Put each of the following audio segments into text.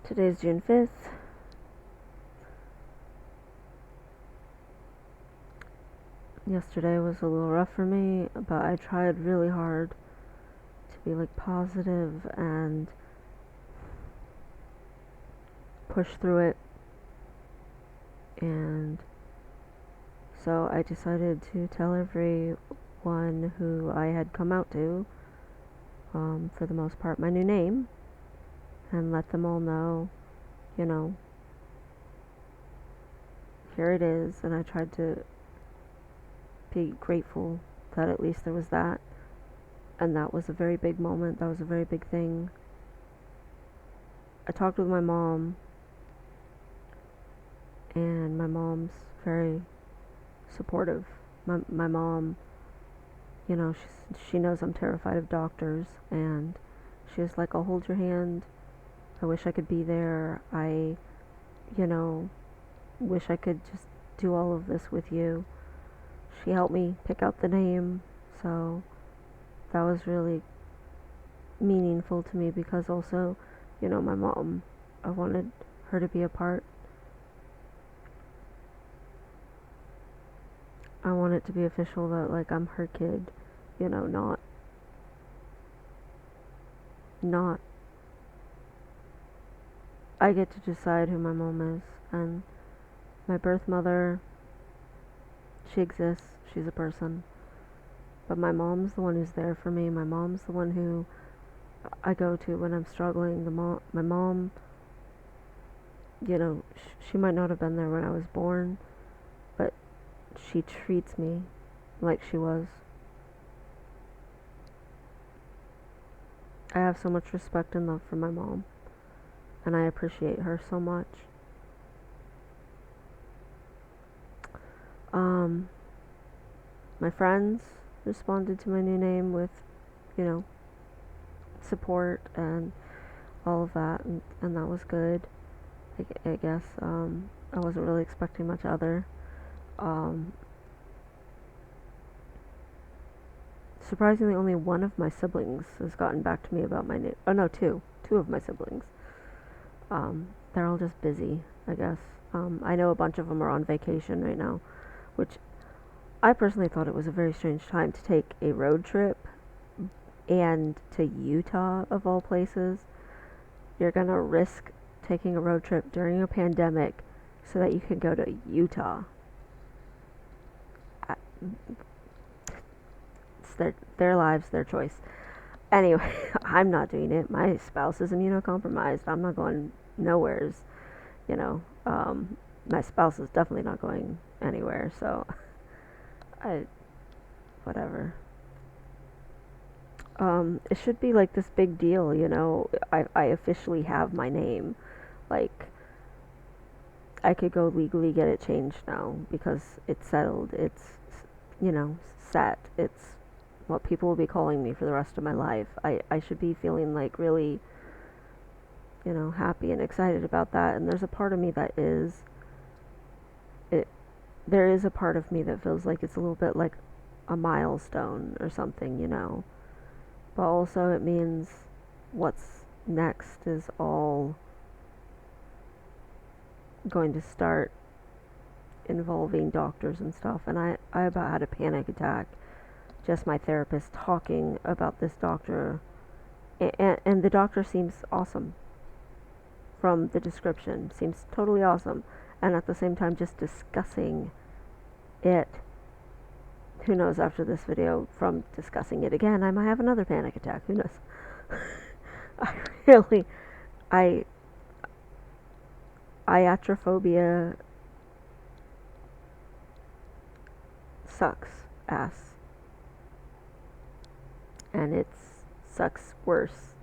Today's June 5th. Yesterday was a little rough for me, but I tried really hard to be like positive and push through it. And so I decided to tell everyone who I had come out to, for the most part, my new name and let them all know, you know, here it is. And I tried to be grateful that at least there was that. And that was a very big moment. That was a very big thing. I talked with my mom, and my mom's very supportive. My mom, she knows I'm terrified of doctors, and she was like, "I'll hold your hand. I wish I could be there. I, you know, wish I could just do all of this with you." She helped me pick out the name, so that was really meaningful to me because also, my mom, I wanted her to be a part. I want it to be official that like I'm her kid, not I get to decide who my mom is. And my birth mother, she exists, she's a person, but my mom's the one who's there for me. My mom's the one who I go to when I'm struggling. My mom, she might not have been there when I was born, but she treats me like she was. I have so much respect and love for my mom, and I appreciate her so much. Um, my friends responded to my new name with, you know, support and all of that, and that was good. I guess I wasn't really expecting much other. Um, Surprisingly, only one of my siblings has gotten back to me about my name. Oh no, two of my siblings. They're all just busy, I guess. I know a bunch of them are on vacation right now, which I personally thought it was a very strange time to take a road trip and to Utah of all places. You're gonna risk taking a road trip during a pandemic so that you can go to Utah. It's their lives, their choice. Anyway, I'm not doing it. My spouse is immunocompromised. I'm not going nowheres. You know, my spouse is definitely not going anywhere. So, I whatever. It should be like this big deal. I officially have my name. Like, I could go legally get it changed now because it's settled. It's, set. It's what people will be calling me for the rest of my life. I should be feeling like really, happy and excited about that. And there's a part of me that is, it, there is a part of me that feels like it's a little bit like a milestone or something. But also it means what's next is all going to start involving doctors and stuff. And I about had a panic attack. Just my therapist talking about this doctor. And the doctor seems awesome from the description. Seems totally awesome. And at the same time, just discussing it. Who knows, after this video, from discussing it again, I might have another panic attack. Who knows? I really, I, iatrophobia sucks ass. And it sucks worse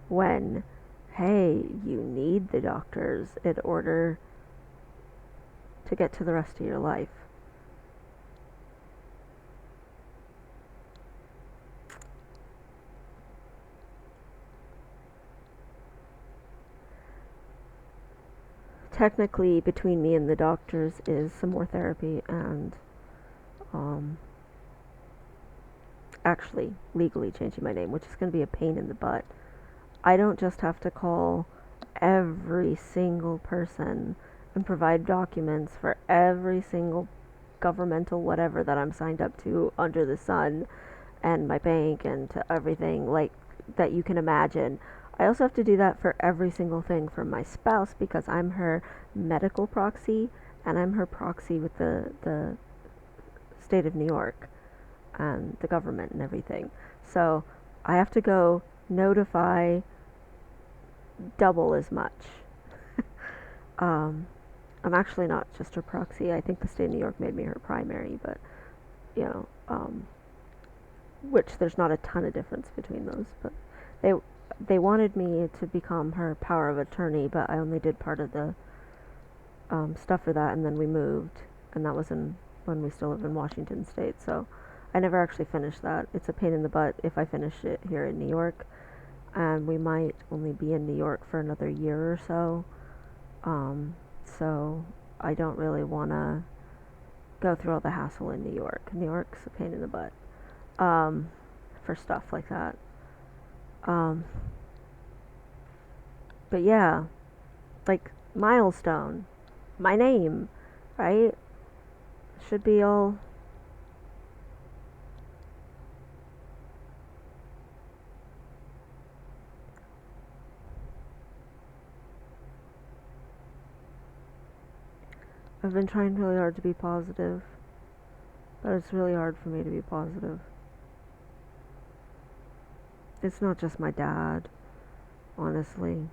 when, hey, you need the doctors in order to get to the rest of your life. Technically, between me and the doctors is some more therapy and um, actually legally changing my name, which is going to be a pain in the butt. I don't just have to call every single person and provide documents for every single governmental whatever that I'm signed up to under the sun, and my bank and to everything like that you can imagine. I also have to do that for every single thing for my spouse because I'm her medical proxy and I'm her proxy with the state of New York and the government and everything. So I have to go notify double as much. um, I'm actually not just her proxy. I think the state of New York made me her primary, but you know, which there's not a ton of difference between those. But they they wanted me to become her power of attorney, but I only did part of the stuff for that, and then we moved, and that was in when we still live in Washington State. So I never actually finished that. It's a pain in the butt if I finish it here in New York, and we might only be in New York for another year or so. So I don't really want to go through all the hassle in New York. New York's a pain in the butt um, for stuff like that. Um, but yeah, like milestone, my name, right? Should be all. I've been trying really hard to be positive, but it's really hard for me to be positive. It's not just my dad, honestly.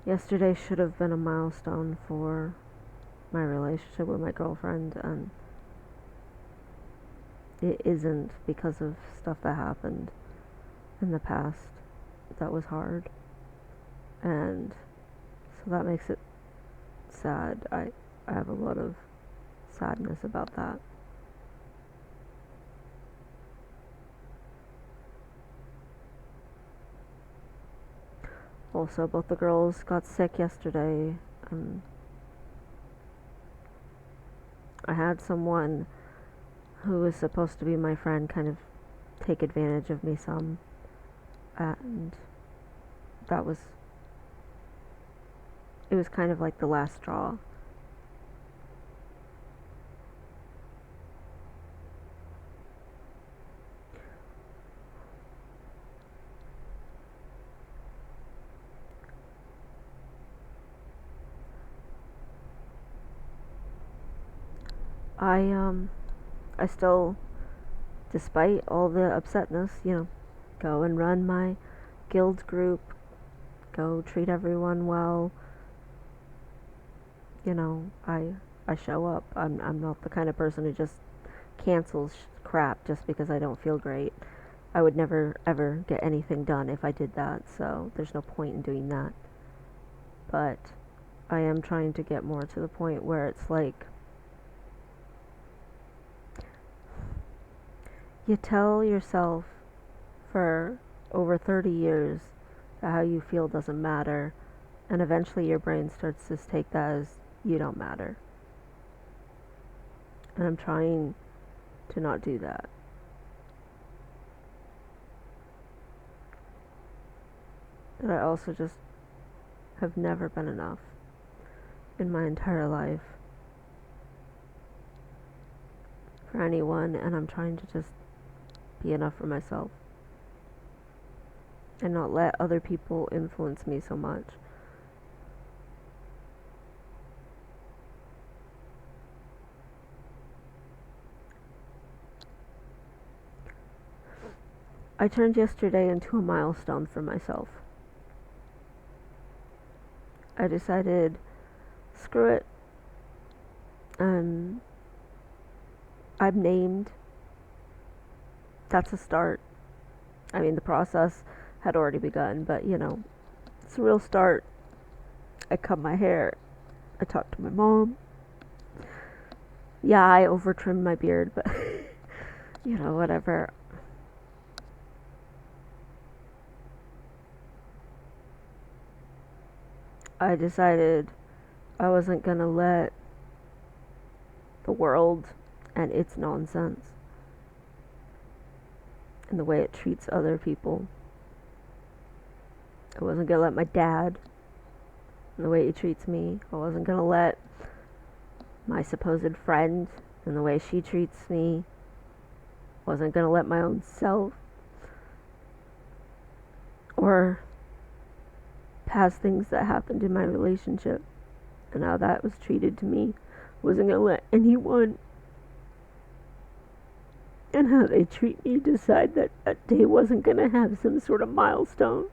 Yesterday should have been a milestone for my relationship with my girlfriend, and it isn't because of stuff that happened in the past that was hard. And so that makes it sad. I have a lot of sadness about that. Also, both the girls got sick yesterday, and I had someone who was supposed to be my friend kind of take advantage of me some, and that was it was kind of like the last straw. I I still, despite all the upsetness, go and run my guild group, go treat everyone well. I show up. I'm not the kind of person who just cancels crap just because I don't feel great. I would never ever get anything done if I did that, so there's no point in doing that. But I am trying to get more to the point where it's like you tell yourself for over 30 years that how you feel doesn't matter, and eventually your brain starts to take that as you don't matter. And I'm trying to not do that. But I also just have never been enough in my entire life for anyone, and I'm trying to just be enough for myself and not let other people influence me so much. I turned yesterday into a milestone for myself. I decided, screw it, and I'm named. That's a start. I mean, the process had already begun, but it's a real start. I cut my hair. I talked to my mom. Yeah, I over trimmed my beard, but whatever. I decided I wasn't gonna let the world and its nonsense and the way it treats other people. I wasn't gonna let my dad, and the way he treats me. I wasn't gonna let my supposed friend, and the way she treats me. Wasn't gonna let my own self, or past things that happened in my relationship and how that was treated to me. Wasn't gonna let anyone and how they treat me decide that that day wasn't gonna have some sort of milestone.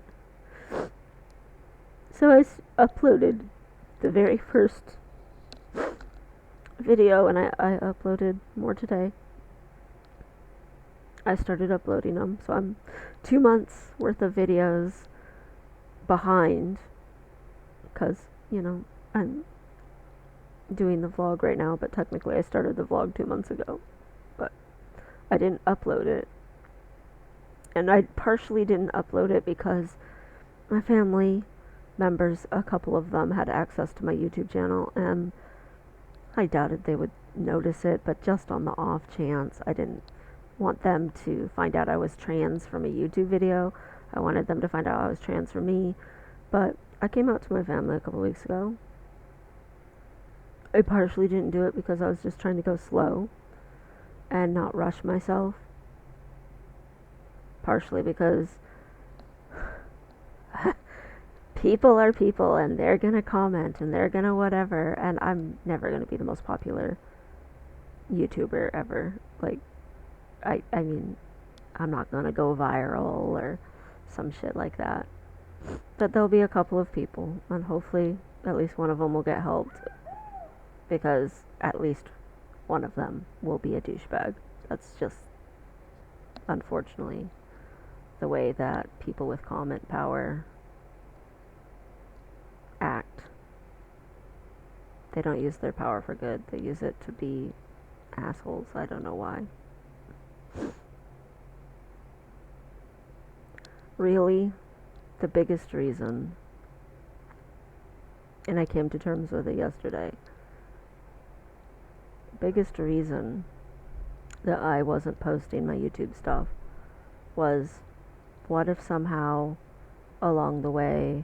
So I uploaded the very first video, and I uploaded more today. I started uploading them, so I'm 2 months worth of videos behind, because, I'm doing the vlog right now, but technically I started the vlog 2 months ago, but I didn't upload it. And I partially didn't upload it because my family members, a couple of them, had access to my YouTube channel, and I doubted they would notice it, but just on the off chance, I didn't want them to find out I was trans from a YouTube video. I wanted them to find out I was trans from me. But I came out to my family a couple weeks ago. I partially didn't do it because I was just trying to go slow and not rush myself. Partially because people are people, and they're gonna comment and they're gonna whatever, and I'm never gonna be the most popular YouTuber ever. Like, I mean, I'm not gonna go viral or some shit like that. But there'll be a couple of people, and hopefully at least one of them will get helped, because at least one of them will be a douchebag. That's just, unfortunately, the way that people with comment power act. They don't use their power for good. They use it to be assholes. I don't know why. Really, the biggest reason, and I came to terms with it yesterday, the biggest reason that I wasn't posting my YouTube stuff was, what if somehow along the way,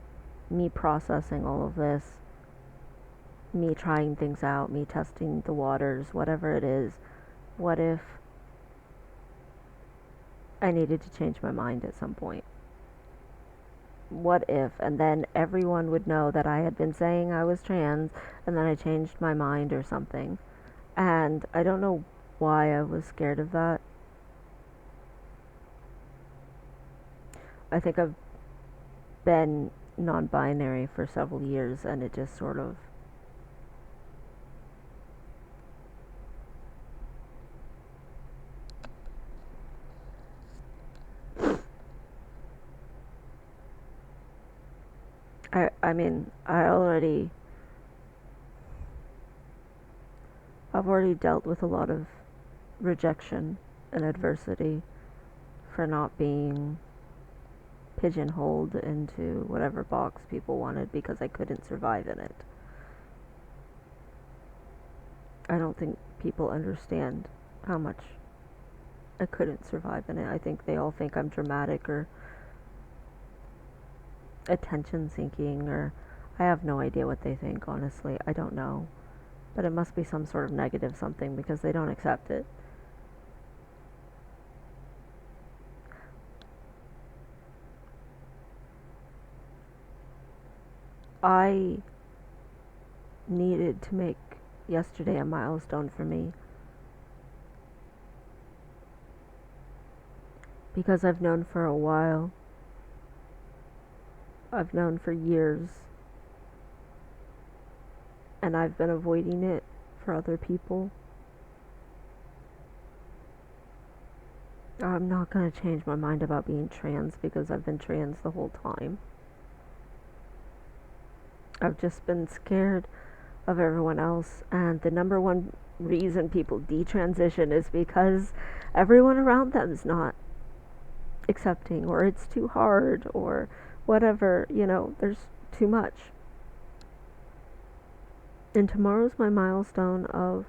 me processing all of this, me trying things out, me testing the waters, whatever it is, what if I needed to change my mind at some point? What if? And then everyone would know that I had been saying I was trans, and then I changed my mind or something. And I don't know why I was scared of that. I think I've been non-binary for several years, and it just sort of I mean, I've already dealt with a lot of rejection and adversity for not being pigeonholed into whatever box people wanted because I couldn't survive in it. I don't think people understand how much I couldn't survive in it. I think they all think I'm dramatic or attention seeking, or I have no idea what they think, honestly. I don't know. But it must be some sort of negative something because they don't accept it. I needed to make yesterday a milestone for me because I've known for a while. I've known for years, and I've been avoiding it for other people. I'm not gonna change my mind about being trans because I've been trans the whole time. I've just been scared of everyone else, and the number one reason people detransition is because everyone around them is not accepting, or it's too hard, or whatever, there's too much. And tomorrow's my milestone of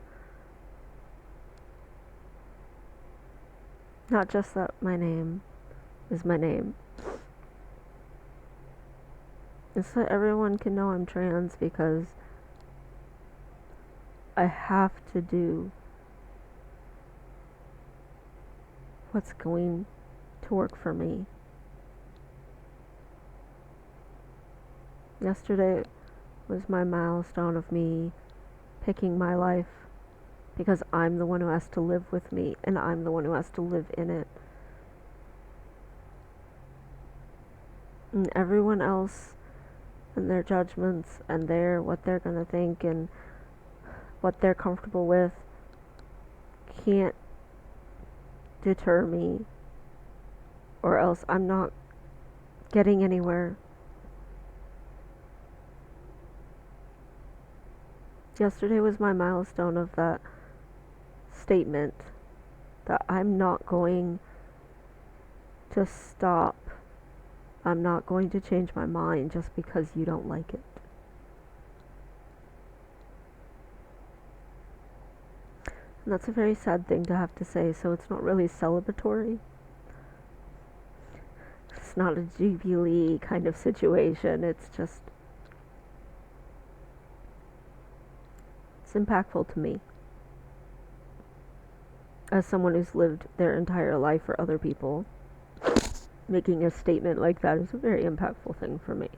Not just that my name is my name. It's that everyone can know I'm trans because I have to do what's going to work for me. Yesterday was my milestone of me picking my life because I'm the one who has to live with me and I'm the one who has to live in it. And everyone else and their judgments and what they're gonna think and what they're comfortable with can't deter me, or else I'm not getting anywhere. Yesterday was my milestone of that statement that I'm not going to stop. I'm not going to change my mind just because you don't like it. And that's a very sad thing to have to say, so it's not really celebratory. It's not a jubilee kind of situation. It's impactful to me. As someone who's lived their entire life for other people, making a statement like that is a very impactful thing for me.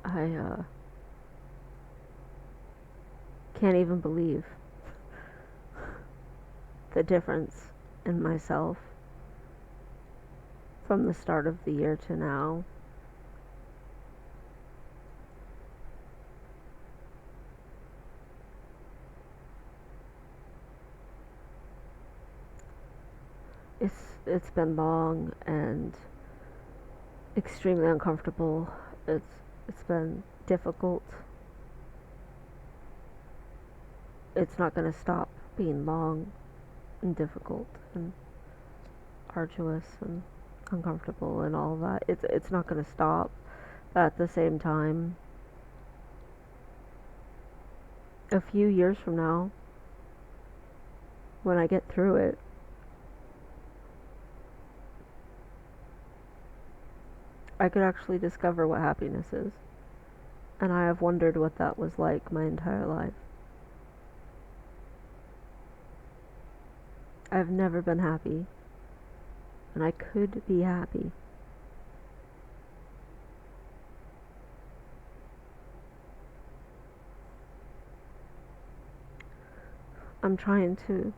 I can't even believe the difference in myself from the start of the year to now. It's been long and extremely uncomfortable. It's been difficult. It's not going to stop being long and difficult and arduous and uncomfortable and all that. It's not going to stop. But at the same time, a few years from now, when I get through it, I could actually discover what happiness is. And I have wondered what that was like my entire life. I've never been happy. And I could be happy. I'm trying to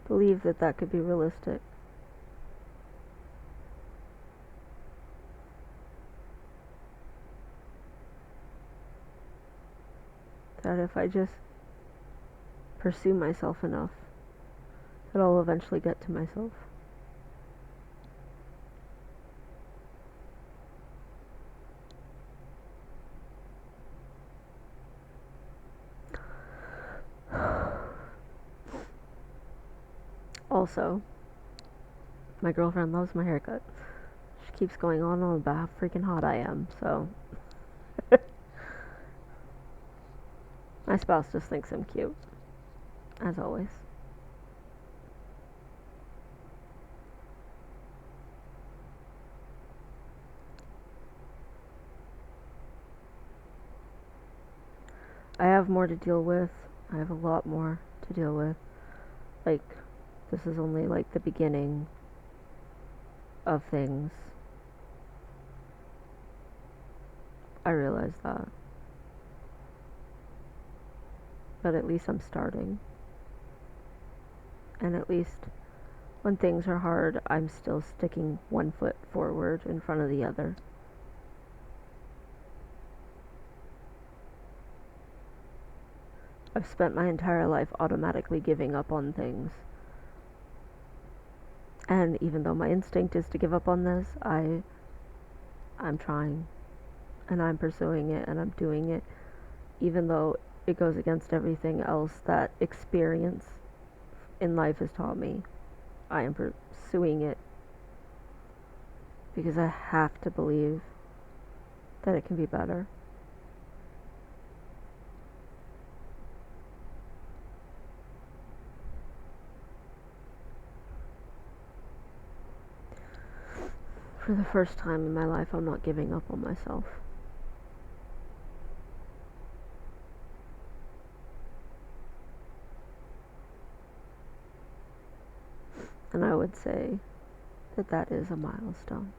believe that that could be realistic. That if I just pursue myself enough, that I'll eventually get to myself. Also, my girlfriend loves my haircut. She keeps going on about how freaking hot I am, so my spouse just thinks I'm cute, as always. I have more to deal with. I have a lot more to deal with. Like, this is only like the beginning of things. I realize that. But at least I'm starting. And at least when things are hard, I'm still sticking one foot forward in front of the other. I've spent my entire life automatically giving up on things. And even though my instinct is to give up on this, I'm trying. And I'm pursuing it and I'm doing it even though it goes against everything else that experience in life has taught me, I am pursuing it because I have to believe that it can be better. For the first time in my life, I'm not giving up on myself. And I would say that that is a milestone.